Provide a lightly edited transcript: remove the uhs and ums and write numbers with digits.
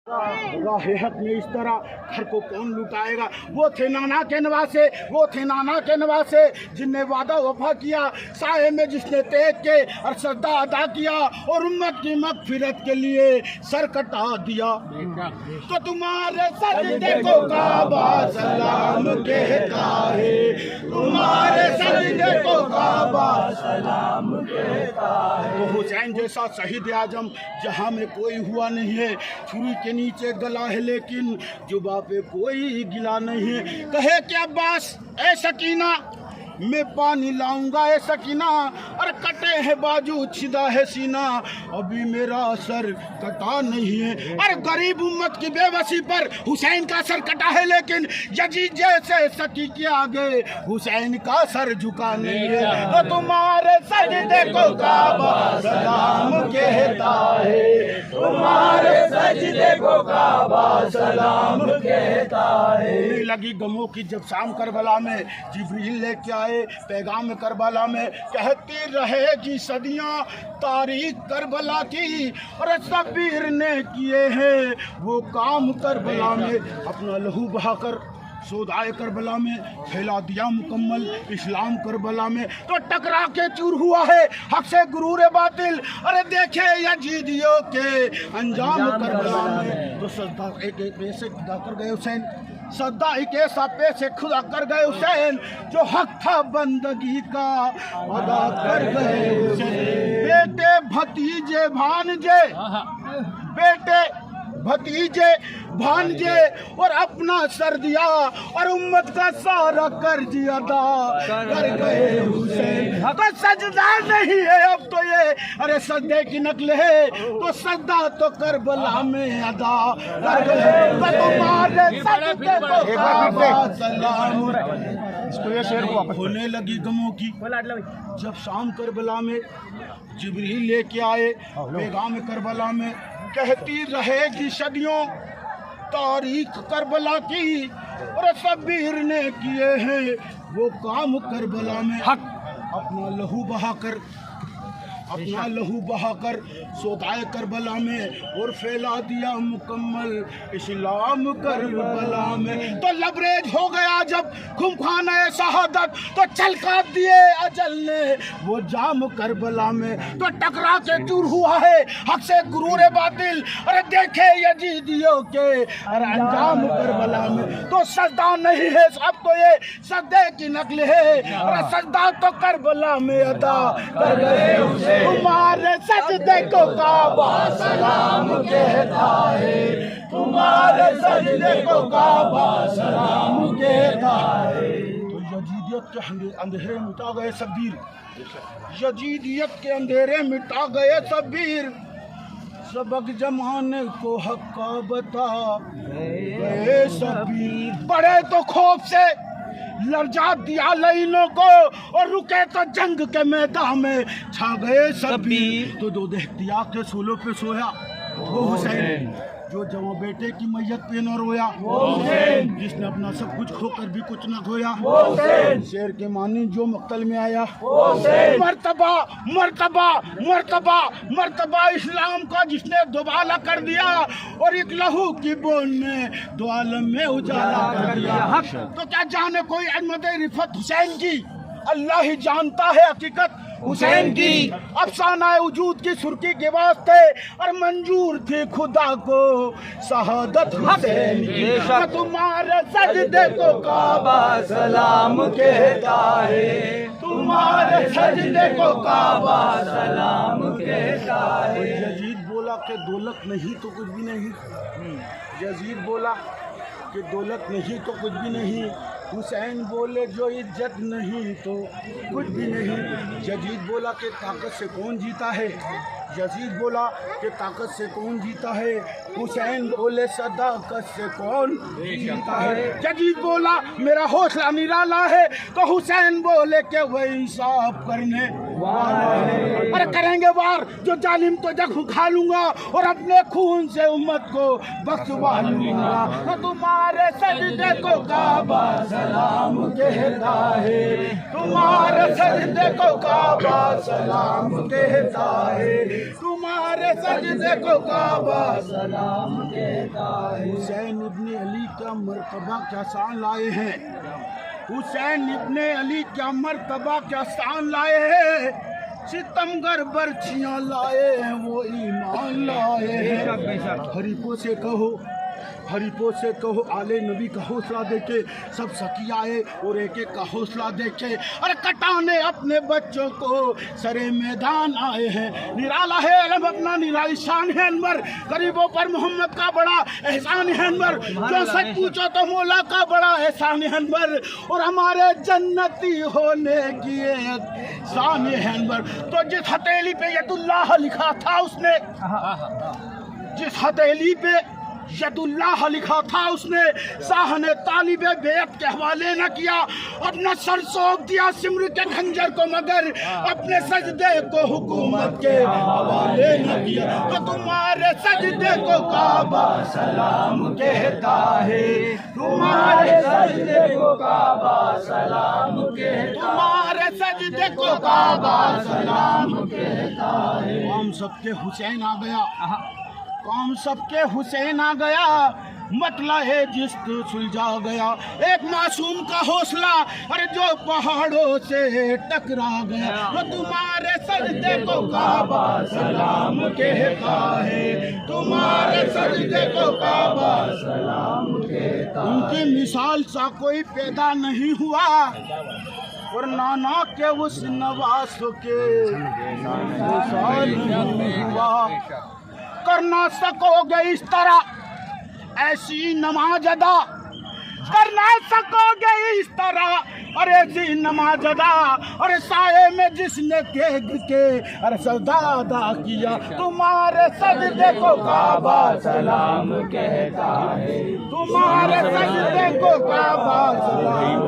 राह हक में इस तरह घर को कौन लुटाएगा। वो थे नाना के नवासे, वो थे नाना के नवासे जिनने वादा वफा किया, साए में जिसने तेज के और सजदा अदा किया और उम्मत की मगफिरत के लिए सर कटा दिया। तो तुम्हारे सजदे को काबा सलाम कहता है, तुम्हारे सजदे को काबा सलाम कहता है। तो हुसैन जैसा शहीद आजम जहाँ में कोई हुआ नहीं है। छुरी के नीचे गला है लेकिन जुबा पे कोई गिला नहीं है। कहे कि अब्बास ए सकीना मैं पानी लाऊंगा ए सकीना, और कटे है बाजू छिदा है सीना, अभी मेरा सर कटा नहीं है। अरे गरीब उम्मत की बेबसी पर हुसैन का सर कटा है लेकिन यजीद जैसे सकी के आगे हुसैन का सर झुका नहीं है। तो तुम्हारे सजदे को काबा सलाम कहता है, तुम्हारे सजदे को काबा सलाम कहता है। लगी गमों की जब शाम करबला में जिब्रील लेके आए पैगाम करबला में, कहती रहेगी सदियां तारीख करबला की, और शब्बीर ने किए हैं वो काम करबला में। अपना लहू बहाकर सोदाए करबला में फैला दिया मुकम्मल इस्लाम करबला में। तो टकरा के चूर हुआ है हक से गुरूर बातिल, अरे देखे यजीदियों के अंजाम करबला में। तो सजदा एक पैसे खुदा कर गए हुसैन, सजदा एक ऐसा पैसे खुदा कर गए हुसैन जो हक था बंदगी का अदा कर गए हुसैन। बेटे भतीजे भांजे, बेटे भतीजे भांजे और अपना सर दिया और उम्मत का सारा कर्ज अदा कर गए हुसैन। तो सजदा नहीं है अब तो ये, अरे सजदे की नकल है तो सजदा तो करबला में अदा कर गए। तो तुम्हारे सजदे को काबा सलाम। इसको ये शेर को वापस होने लगी गमों की जब शाम करबला में जिब्रील लेके आए पैगाम करबला में, कहती रहेगी सदियों तारीख करबला की, और शब्बीर ने किए हैं वो काम करबला में। अपना लहू बहाकर, अपना लहू बहाकर सोदाए करबला में और फैला दिया मुकम्मल इस्लाम करबला में। तो लबरेज हो गया जब खुमखाना शहादत, तो चलका दिए अजल ने वो जाम करबला में। तो टकरा के चूर हुआ है हक से गुरूर बातिल, अरे देखे यजीदियों के अरे अंजाम करबला में। तो सजदा नहीं है अब तो ये सजदे की नकल है, अरे सजदा तो करबला में अदा कर गए। तुम्हारे सजदे को काबा सलाम कहता है, तुम्हारे सजदे को काबा सलाम कहता है। तो यजीदियत के अंधेरे मिटा गए शब्बीर, यजीदियत के अंधेरे मिटा गए शब्बीर, सबक जमाने को हक का बता गए शब्बीर। बड़े तो खौफ से लर्जा दिया लईनों को और रुके तो जंग के मैदान में छा गए शब्बीर। तो दो दहतिया के सूलों पे सोया वो हुसैन, जो जवां बेटे की मैयत पे न रोया, जिसने अपना सब कुछ खोकर भी कुछ न खोया, शेर के मानी जो मक्तल में आया। मर्तबा मर्तबा मर्तबा मर्तबा इस्लाम का जिसने दोबाला कर दिया और एक लहू की बूंद में दो आलम में उजाला कर दिया। तो क्या जाने कोई अहमद रिफत हुसैन की, अल्लाह ही जानता है हकीकत हुसैन की। अफसाना वजूद की सुर्खी के वास्ते और मंजूर थी खुदा को शहादत हुसैन की। तुम्हारे सजदे को काबा सलाम कहता है, तुम्हारे सजदे को काबा सलाम कहता है। यजीद बोला कि दौलत नहीं तो कुछ भी नहीं, यजीद बोला कि दौलत नहीं तो कुछ भी नहीं। हुसैन बोले जो इज्जत नहीं तो कुछ भी नहीं। यजीद बोला कि ताकत से कौन जीता है, यजीद बोला कि ताकत से कौन जीता है। हुसैन बोले सदाकत से कौन जीता है। यजीद बोला मेरा हौसला निराला है, तो हुसैन बोले कि वह इंसाफ करने वाला है। अरे करेंगे वार जो जालिम तो जख्म खा लूंगा और अपने खून से उम्मत को बख्शवा लूंगा। तो तुम्हारे सजदे को काबा सलाम कहता है, तुम्हारे सजदे को काबा सलाम कहता है, तुम्हारे सजदे को काबा सलाम कहता حسین ابن علی کا مرتبہ کیا شان لائے ہیں، حسین ابن علی کیا مرتبہ کیا شان لائے ہیں، ستمگر برچیاں لائے ہیں وہ ایمان لائے ہیں۔ حریفوں سے کہو، حریفوں سے کہو آل نبی کا حوصلہ دیکھے، سب سکیائے اور ایک ایک کا حوصلہ دیکھے، اور کٹانے اپنے بچوں کو سرے میدان آئے ہیں۔ نرالا ہے علم اپنا، نرالی شان ہے انور، غریبوں پر محمد کا بڑا احسان ہے انور، جو سچ پوچھو تو مولا کا بڑا احسان ہے انور، اور ہمارے جنتی ہونے کی ایک شان ہے انور۔ تو جس ہتھیلی پہ ید اللہ لکھا تھا اس نے، جس ہتھیلی پہ ید اللہ لکھا تھا اس نے ساہن طالب بیعت کے حوالے نہ کیا، اپنا سر سونپ دیا سمر کے خنجر کو، مگر اپنے سجدے کو حکومت کے حوالے نہ کیا۔ تو تمہارے سجدے کو کعبہ سلام کہتا ہے، تمہارے سجدے کو کعبہ سلام کہتا ہے، تمہارے سجدے کو کعبہ سلام کہتا ہے۔ ہم سب کے حسین آ گیا، قوم سب کے حسین آ گیا، مطلع جست سلجھا گیا، ایک معصوم کا حوصلہ ارے جو پہاڑوں سے ٹکرا گیا۔ وہ تمہارے سجدے کو کعبہ سلام کہتا ہے، تمہارے سجدے کو کعبہ سلام کہتا ہے۔ ان کی مثال سا کوئی پیدا نہیں ہوا، اور نانا کے اس نواز کے مثال نہیں ہوا۔ کر نہ سکو گے اس طرح ایسی نماز ادا، کر نہ سکو گے اس طرح اور ایسی نماز ادا، اور سائے میں جس نے دیکھ کے اور سجدہ ادا کیا، تمہارے سجدے کو کعبہ سلام کہتا ہے، تمہارے سجدے کو کعبہ سلام